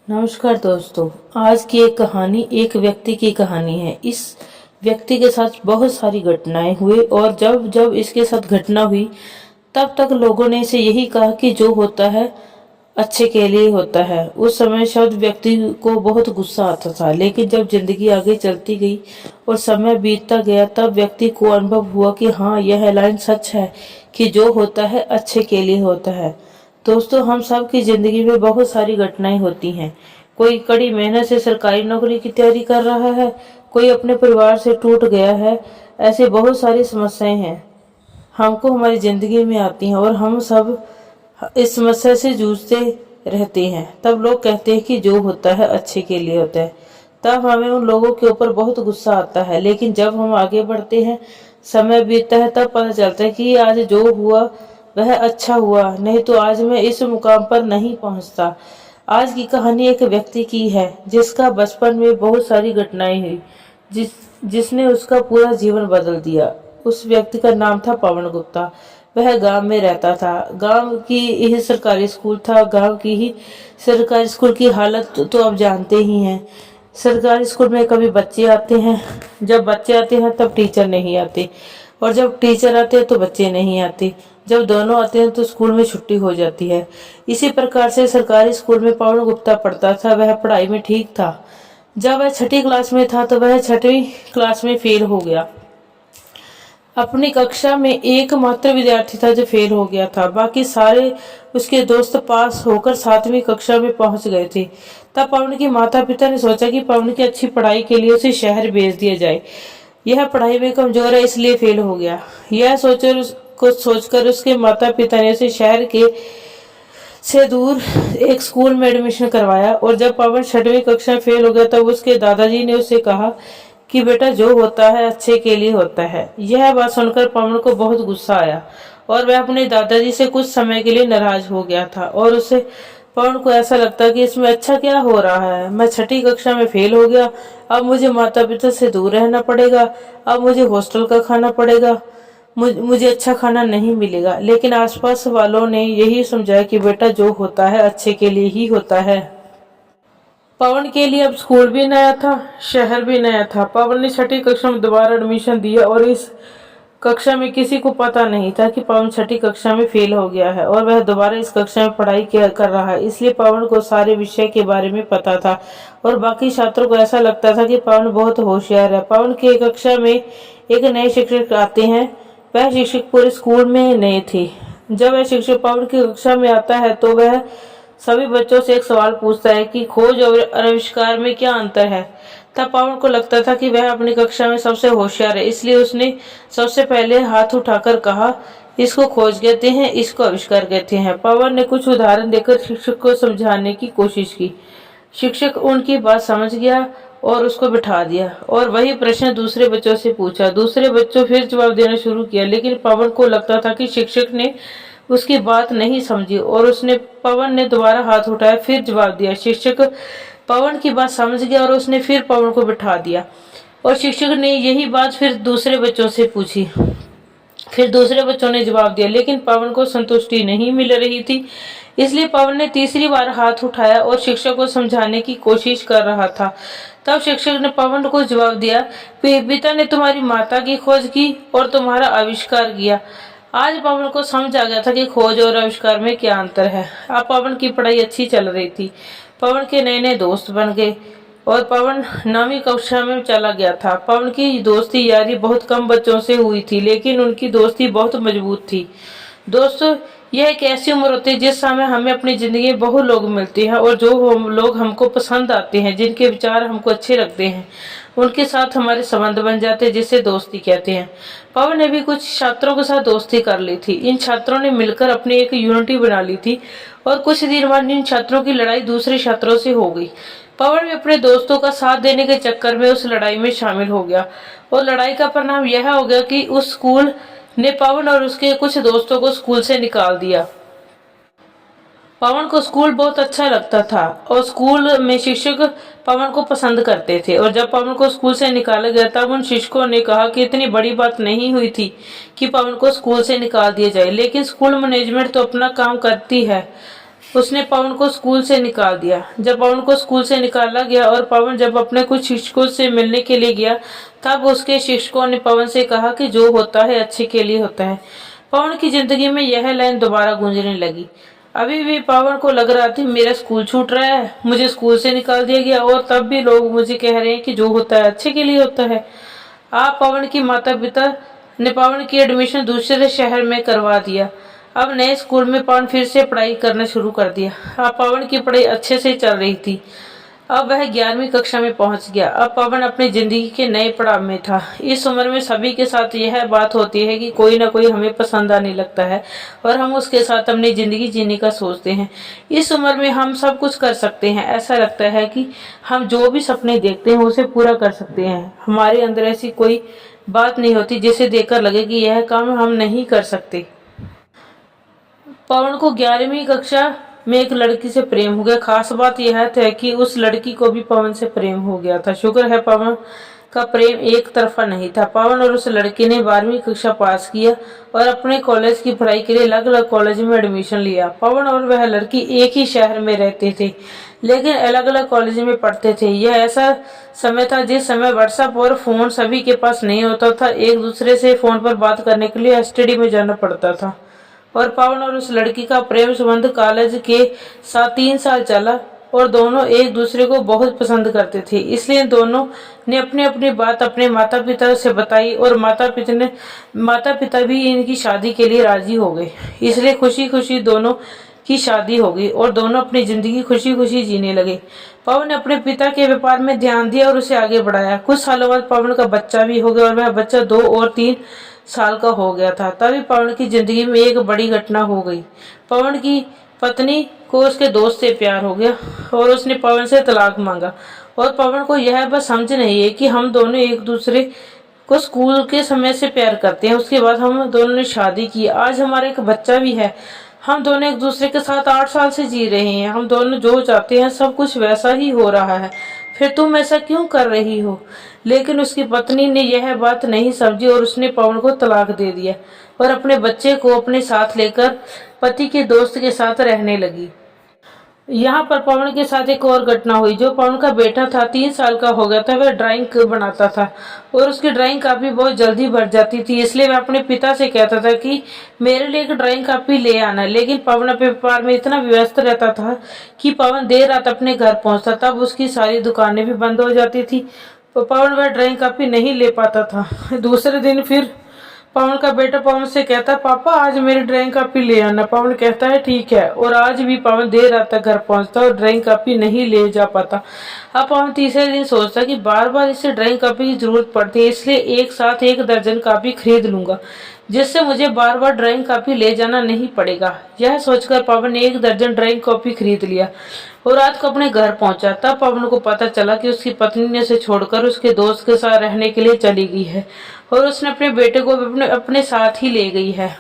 नमस्कार दोस्तों। आज की एक कहानी एक व्यक्ति की कहानी है। इस व्यक्ति के साथ बहुत सारी घटनाएं हुई और जब जब इसके साथ घटना हुई तब तक लोगों ने इसे यही कहा कि जो होता है अच्छे के लिए होता है। उस समय शायद व्यक्ति को बहुत गुस्सा आता था, लेकिन जब जिंदगी आगे चलती गई और समय बीतता गया तब व्यक्ति को अनुभव हुआ कि हाँ, यह लाइन सच है कि जो होता है अच्छे के लिए होता है। दोस्तों, हम सब की जिंदगी में बहुत सारी घटनाएं होती हैं। कोई कड़ी मेहनत से सरकारी नौकरी की तैयारी कर रहा है, कोई अपने परिवार से टूट गया है। ऐसे बहुत सारी समस्याएं हैं हमको हमारी जिंदगी में आती हैं और हम सब इस समस्या से जूझते रहते हैं। तब लोग कहते हैं कि जो होता है अच्छे के लिए होता है। तब हमें उन लोगों के ऊपर बहुत गुस्सा आता है, लेकिन जब हम आगे बढ़ते हैं, समय बीतता है, तब पता चलता है कि आज जो हुआ वह अच्छा हुआ, नहीं तो आज मैं इस मुकाम पर नहीं पहुंचता। आज की कहानी एक व्यक्ति की है जिसका बचपन में बहुत सारी घटनाएं हुई, जिसने उसका पूरा जीवन बदल दिया। उस व्यक्ति का नाम था पवन गुप्ता। वह गांव में रहता था। गांव की ही सरकारी स्कूल था। गांव की ही सरकारी स्कूल की हालत तो आप जानते ही हैं। सरकारी स्कूल में कभी बच्चे आते हैं, जब बच्चे आते हैं तब टीचर नहीं आते, और जब टीचर आते हैं तो बच्चे नहीं आते। जब दोनों आते हैं तो स्कूल में छुट्टी हो जाती है। इसी प्रकार से सरकारी स्कूल में पवन गुप्ता पढ़ता था। वह पढ़ाई में ठीक था। जब वह छठी क्लास में था तो वह छठवीं क्लास में फेल हो गया। अपनी कक्षा में एकमात्र विद्यार्थी था जो फेल हो गया था। बाकी सारे उसके दोस्त पास होकर 7वीं कक्षा में पहुंच गए थे। तब पवन के माता पिता ने सोचा कि पवन की अच्छी पढ़ाई के लिए उसे शहर भेज दिया जाए। यह पढ़ाई में कमजोर है, इसलिए फेल हो गया। यह सोचकर उसके माता पिता ने उसे शहर के से दूर एक स्कूल में एडमिशन करवाया। और जब पवन 6वीं कक्षा में फेल हो गया तब उसके दादाजी ने उसे कहा कि बेटा, जो होता है अच्छे के लिए होता है। यह बात सुनकर पवन को बहुत गुस्सा आया और वह अपने दादाजी से कुछ समय के लिए नाराज हो गया था। और उसे पवन को ऐसा लगता कि इसमें अच्छा क्या हो रहा है। मैं 6ठी कक्षा में फेल हो गया, अब मुझे माता पिता से दूर रहना पड़ेगा, अब मुझे हॉस्टल का खाना पड़ेगा, मुझे अच्छा खाना नहीं मिलेगा। लेकिन आसपास वालों ने यही समझाया कि बेटा, जो होता है अच्छे के लिए ही होता है। पवन के लिए अब स्कूल भी नया था, शहर भी नया था। पवन ने 6ठी कक्षा में दोबारा एडमिशन दिया और इस कक्षा में किसी को पता नहीं था कि पवन 6ठी कक्षा में फेल हो गया है और वह दोबारा इस कक्षा में पढ़ाई कर रहा है। इसलिए पवन को सारे विषय के बारे में पता था और बाकी छात्रों को ऐसा लगता था कि पवन बहुत होशियार है। पवन की कक्षा में एक नए शिक्षक आते हैं। वह शिक्षक पूरे स्कूल में नए थे। जब वह शिक्षक पवन की कक्षा में आता है तो वह सभी बच्चों से एक सवाल पूछता है कि खोज और आविष्कार में क्या अंतर है। तब पवन को लगता था कि वह अपनी कक्षा में सबसे होशियार है, इसलिए उसने सबसे पहले हाथ उठाकर कहा, इसको खोज कहते हैं, इसको आविष्कार कहते हैं। पवन ने कुछ उदाहरण देकर शिक्षक को समझाने की कोशिश की। शिक्षक उनकी बात समझ गया और उसको बिठा दिया और वही प्रश्न दूसरे बच्चों से पूछा। दूसरे बच्चों फिर जवाब देना शुरू किया, लेकिन पवन को लगता था कि शिक्षक ने उसकी बात नहीं समझी और पवन ने दोबारा हाथ उठाया, फिर जवाब दिया। शिक्षक पवन की बात समझ गया और उसने फिर पवन को बिठा दिया और शिक्षक ने यही बात फिर दूसरे बच्चों से पूछी। फिर दूसरे बच्चों ने जवाब दिया, लेकिन पवन को संतुष्टि नहीं मिल रही थी। इसलिए पवन ने तीसरी बार हाथ उठाया और शिक्षक को समझाने की कोशिश कर रहा था। तब शिक्षक ने पवन को जवाब दिया, पिता ने तुम्हारी माता की खोज की और तुम्हारा आविष्कार किया। आज पवन को समझ आ गया था कि खोज और आविष्कार में क्या अंतर है। अब पवन की पढ़ाई अच्छी चल रही थी। पवन के नए नए दोस्त बन गए और पवन 9वीं कक्षा में चला गया था। पवन की दोस्ती यारी बहुत कम बच्चों से हुई थी, लेकिन उनकी दोस्ती बहुत मजबूत थी। दोस्तों, यह एक ऐसी उम्र होती है जिस समय हमें अपनी जिंदगी में बहुत लोग मिलते हैं और जो लोग हमको पसंद आते हैं, जिनके विचार हमको अच्छे लगते हैं, उनके साथ हमारे संबंध बन जाते हैं, जिसे दोस्ती कहते हैं। पवन ने भी कुछ छात्रों के साथ दोस्ती कर ली थी। इन छात्रों ने मिलकर अपनी एक यूनिटी बना ली थी और कुछ दिन बाद इन छात्रों की लड़ाई दूसरे छात्रों से हो गई। पवन भी अपने दोस्तों का साथ देने के चक्कर में उस लड़ाई में शामिल हो गया और लड़ाई का परिणाम यह हो गया कि उस स्कूल ने पवन और उसके कुछ दोस्तों को स्कूल से निकाल दिया। पवन को स्कूल बहुत अच्छा लगता था और स्कूल में शिक्षक पवन को पसंद करते थे। और जब पवन को स्कूल से निकाला गया तब उन शिक्षकों ने कहा कि इतनी बड़ी बात नहीं हुई थी कि पवन को स्कूल से निकाल दिया जाए, लेकिन स्कूल मैनेजमेंट तो अपना काम करती है, उसने पवन को स्कूल से निकाल दिया। जब पवन को स्कूल से निकाला गया और पवन जब अपने कुछ शिक्षकों से मिलने के लिए गया, तब उसके शिक्षकों ने पवन से कहा कि जो होता है अच्छे के लिए होता है। पवन की जिंदगी में यह लाइन दोबारा गूंजने लगी। अभी भी पवन को लग रहा था मेरा स्कूल छूट रहा है, मुझे स्कूल से निकाल दिया गया और तब भी लोग मुझे कह रहे हैं कि जो होता है अच्छे के लिए होता है। आप पवन की माता पिता ने पवन की एडमिशन दूसरे शहर में करवा दिया। अब नए स्कूल में पवन फिर से पढ़ाई करना शुरू कर दिया। अब पवन की पढ़ाई अच्छे से चल रही थी। अब वह 11वीं कक्षा में पहुंच गया। अब पवन अपनी जिंदगी के नए पड़ाव में था। इस उम्र में सभी के साथ यह बात होती है कि कोई ना कोई हमें पसंद आने लगता है और हम उसके साथ अपनी जिंदगी जीने का सोचते हैं। इस उम्र में हम सब कुछ कर सकते हैं। ऐसा लगता है कि हम जो भी सपने देखते हैं उसे पूरा कर सकते हैं। हमारे अंदर ऐसी कोई बात नहीं होती जिसे देखकर लगे कि यह काम हम नहीं कर सकते। पवन को 11वीं कक्षा में एक लड़की से प्रेम हो गया। खास बात यह था कि उस लड़की को भी पवन से प्रेम हो गया था। शुक्र है पवन का प्रेम एक तरफा नहीं था। पवन और उस लड़की ने 12वीं कक्षा पास किया और अपने कॉलेज की पढ़ाई के लिए अलग अलग कॉलेज में एडमिशन लिया। पवन और वह लड़की एक ही शहर में रहते थे लेकिन अलग अलग कॉलेज में पढ़ते थे। यह ऐसा समय था जिस समय व्हाट्सएप और फोन सभी के पास नहीं होता था। एक दूसरे से फोन पर बात करने के लिए एसटीडी में जाना पड़ता था। और पवन और उस लड़की का प्रेम संबंध कॉलेज के साथ 3 साल चला और दोनों एक दूसरे को बहुत पसंद करते थे। इसलिए दोनों ने अपनी अपनी बात अपने माता पिता से बताई और माता पिता भी इनकी शादी के लिए राजी हो गए। इसलिए खुशी खुशी दोनों की शादी हो गई और दोनों अपनी जिंदगी खुशी खुशी जीने लगे। पवन ने अपने पिता के व्यापार में ध्यान दिया और उसे आगे बढ़ाया। कुछ सालों बाद पवन का बच्चा भी हो गया और वह बच्चा 2 और 3 साल का हो गया था। तभी पवन की जिंदगी में एक बड़ी घटना हो गई। पवन की पत्नी को उसके दोस्त से प्यार हो गया और उसने पवन से तलाक मांगा। और पवन को यह बस समझ नहीं है कि हम दोनों एक दूसरे को स्कूल के समय से प्यार करते हैं। उसके बाद हम दोनों ने शादी की। आज हमारा एक बच्चा भी है। हम दोनों एक दूसरे के साथ 8 साल से जी रहे हैं। हम दोनों जो चाहते हैं सब कुछ वैसा ही हो रहा है। फिर तुम ऐसा क्यों कर रही हो? लेकिन उसकी पत्नी ने यह बात नहीं समझी और उसने पवन को तलाक दे दिया और अपने बच्चे को अपने साथ लेकर पति के दोस्त के साथ रहने लगी। यहाँ पर पवन के साथ एक और घटना हुई। जो पवन का बेटा था 3 साल का हो गया था। वह ड्राइंग बनाता था और उसकी ड्राइंग कापी बहुत जल्दी भर जाती थी। इसलिए वह अपने पिता से कहता था कि मेरे लिए एक ड्राइंग कापी ले आना। लेकिन पवन अपने व्यापार में इतना व्यस्त रहता था कि पवन देर रात अपने घर पहुंचता। तब उसकी सारी दुकानें भी बंद हो जाती थी तो पवन वह ड्राइंग कापी नहीं ले पाता था। दूसरे दिन फिर पवन का बेटा पवन से कहता पापा आज मेरी ड्राइंग कापी ले आना। पवन कहता है ठीक है। और आज भी पवन देर रात तक घर पहुंचता और ड्राइंग कापी नहीं ले जा पाता। अब पवन तीसरे दिन सोचता कि बार बार इसे ड्राइंग कापी की जरूरत पड़ती है, इसलिए एक साथ 1 दर्जन कापी खरीद लूंगा जिससे मुझे बार बार ड्राइंग कापी ले जाना नहीं पड़ेगा। यह सोचकर पवन ने 1 दर्जन ड्राइंग कॉपी खरीद लिया और रात को अपने घर पहुंचा। तब पवन को पता चला कि उसकी पत्नी ने उसे छोड़कर उसके दोस्त के साथ रहने के लिए चली गई है और उसने अपने बेटे को अपने साथ ही ले गई है।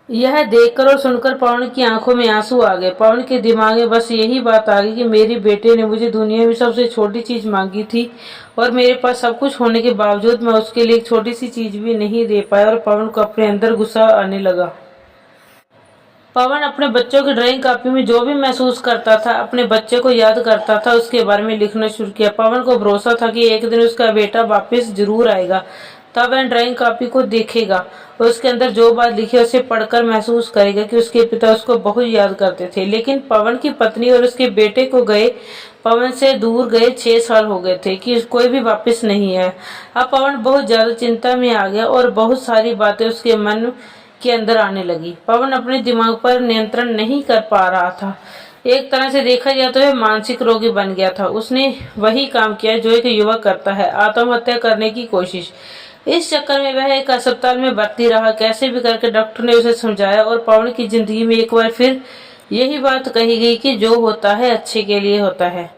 यह देखकर और सुनकर पवन की आंखों में आंसू आ गए। पवन के दिमाग में बस यही बात आ गई कि मेरे बेटे ने मुझे दुनिया में सबसे छोटी चीज मांगी थी और मेरे पास सब कुछ होने के बावजूद मैं उसके लिए एक छोटी सी चीज भी नहीं दे पाया। और पवन को अपने अंदर गुस्सा आने लगा। पवन अपने बच्चों की ड्राइंग कॉपी में जो भी महसूस करता था अपने बच्चे को याद करता था, उसके बारे में लिखना शुरू किया। पवन को भरोसा था कि एक दिन उसका बेटा वापस जरूर आएगा। तब वह ड्राइंग कॉपी को देखेगा और उसके अंदर जो बात लिखी है उसे पढ़कर महसूस करेगा कि उसके पिता उसको बहुत याद करते थे। लेकिन पवन की पत्नी और उसके बेटे को गए पवन से दूर गए 6 साल हो गए थे कि कोई भी वापस नहीं है। अब पवन बहुत ज्यादा चिंता में आ गया और बहुत सारी बातें उसके मन के अंदर आने लगी। पवन अपने दिमाग पर नियंत्रण नहीं कर पा रहा था। एक तरह से देखा जाए तो वह मानसिक रोगी बन गया था। उसने वही काम किया जो एक युवक करता है, आत्महत्या करने की कोशिश। इस चक्कर में वह एक अस्पताल में भर्ती रहा। कैसे भी करके डॉक्टर ने उसे समझाया और पवन की जिंदगी में एक बार फिर यही बात कही गई कि जो होता है अच्छे के लिए होता है।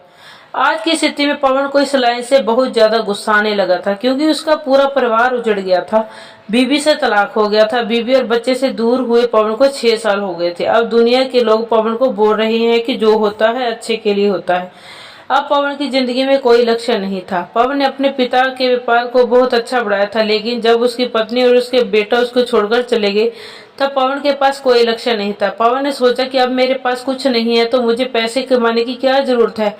आज की स्थिति में पवन को इस लाइन से बहुत ज्यादा गुस्सा आने लगा था क्योंकि उसका पूरा परिवार उजड़ गया था। बीबी से तलाक हो गया था। बीबी और बच्चे से दूर हुए पवन को 6 साल हो गए थे। अब दुनिया के लोग पवन को बोल रहे हैं कि जो होता है अच्छे के लिए होता है। अब पवन की जिंदगी में कोई लक्ष्य नहीं था। पवन ने अपने पिता के व्यापार को बहुत अच्छा बढ़ाया था, लेकिन जब उसकी पत्नी और उसके बेटा उसको छोड़कर चले गए तब पवन के पास कोई लक्ष्य नहीं था। पवन ने सोचा कि अब मेरे पास कुछ नहीं है तो मुझे पैसे कमाने की क्या जरूरत है,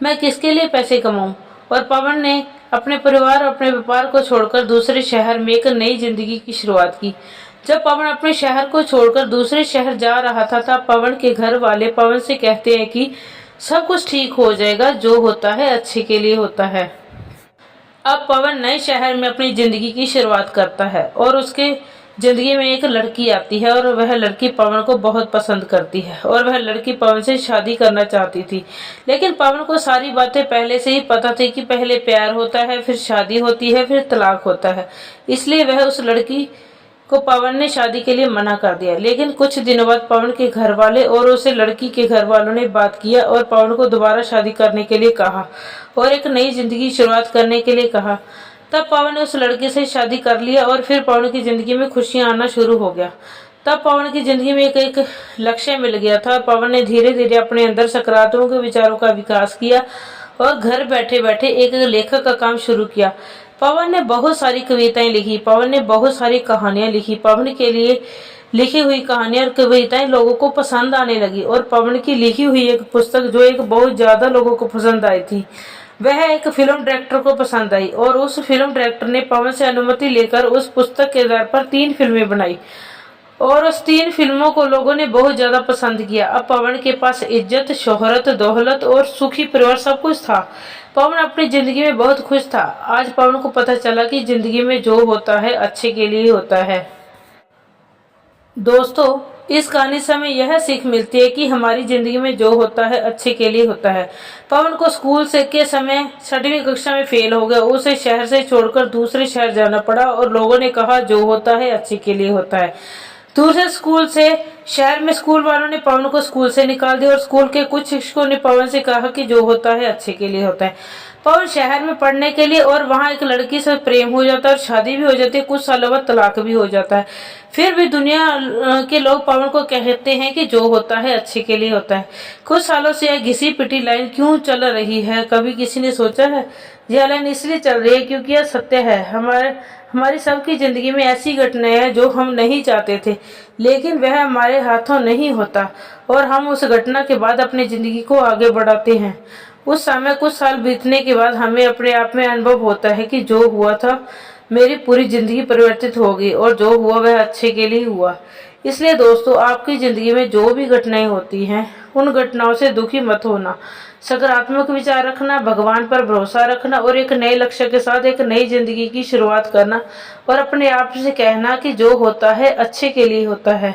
मैं किसके लिए पैसे कमाऊं। और पवन ने अपने परिवार और अपने व्यापार को छोड़कर दूसरे शहर में एक नई जिंदगी की शुरुआत की। जब पवन अपने शहर को छोड़कर दूसरे शहर जा रहा था तब पवन के घर वाले पवन से कहते हैं कि सब कुछ ठीक हो जाएगा, जो होता है अच्छे के लिए होता है। अब पवन नए शहर में अपनी जिंदगी की शुरुआत करता है और उसके जिंदगी में एक लड़की आती है और वह लड़की पवन को बहुत पसंद करती है और वह लड़की पवन से शादी करना चाहती थी। लेकिन पवन को सारी बातें पहले से ही पता थी कि पहले प्यार होता है, फिर शादी होती है, फिर तलाक होता है। इसलिए वह उस लड़की को पवन ने शादी के लिए मना कर दिया। लेकिन कुछ दिनों बाद पवन के घर वाले और उसे लड़की के घर वालों ने बात किया और पवन को दोबारा शादी करने के लिए कहा और एक नई जिंदगी शुरुआत करने के लिए कहा। तब पवन ने उस लड़के से शादी कर लिया और फिर पवन की जिंदगी में खुशियां आना शुरू हो गया। तब पवन की जिंदगी में एक लक्ष्य मिल गया था। पवन ने धीरे धीरे अपने अंदर सकारात्मक विचारों का विकास किया और घर बैठे बैठे एक लेखक का काम शुरू किया। पवन ने बहुत सारी कविताएं लिखी, पवन ने बहुत सारी कहानियां लिखी। पवन के लिए लिखी हुई कहानियां और कविताएं लोगों को पसंद आने लगी और पवन की लिखी हुई एक पुस्तक जो एक बहुत ज्यादा लोगों को पसंद आई थी, वह एक फिल्म डायरेक्टर को पसंद आई और उस फिल्म डायरेक्टर ने पवन से अनुमति लेकर उस पुस्तक के आधार पर 3 फिल्में बनाई और उस 3 फिल्मों को लोगों ने बहुत ज्यादा पसंद किया। अब पवन के पास इज्जत, शोहरत, दौलत और सुखी परिवार सब कुछ था। पवन अपनी जिंदगी में बहुत खुश था। आज पवन को पता चला कि जिंदगी में जो होता है अच्छे के लिए होता है। दोस्तों, इस कहानी से हमें यह सीख मिलती है कि हमारी जिंदगी में जो होता है अच्छे के लिए होता है। पवन को स्कूल से के समय 6वीं कक्षा में फेल हो गया। उसे शहर से छोड़कर दूसरे शहर जाना पड़ा और लोगों ने कहा जो होता है अच्छे के लिए होता है। दूसरे स्कूल से शहर में स्कूल वालों ने पवन को स्कूल से निकाल दिया और स्कूल के कुछ शिक्षकों ने पवन से कहा कि जो होता है अच्छे के लिए होता है। पवन शहर में पढ़ने के लिए और वहां एक लड़की से प्रेम हो जाता है और शादी भी हो जाती है। कुछ सालों बाद तलाक भी हो जाता है। फिर भी दुनिया के लोग पवन को कहते हैं कि जो होता है अच्छे के लिए होता है। कुछ सालों से यह घिसी पिटी लाइन क्यों चल रही है, कभी किसी ने सोचा है? यह लाइन इसलिए चल रही है क्योंकि यह सत्य है। हमारी सबकी जिंदगी में ऐसी घटनाएं हैं जो हम नहीं चाहते थे, लेकिन वह हमारे हाथों नहीं होता और हम उस घटना के बाद अपनी जिंदगी को आगे बढ़ाते हैं। उस समय कुछ साल बीतने के बाद हमें अपने आप में अनुभव होता है कि जो हुआ था, मेरी पूरी जिंदगी परिवर्तित हो गई और जो हुआ वह अच्छे के लिए हुआ। इसलिए दोस्तों, आपकी जिंदगी में जो भी घटनाएं होती हैं, उन घटनाओं से दुखी मत होना। सकारात्मक विचार रखना, भगवान पर भरोसा रखना और एक नए लक्ष्य के साथ एक नई जिंदगी की शुरुआत करना और अपने आप से कहना कि जो होता है अच्छे के लिए होता है।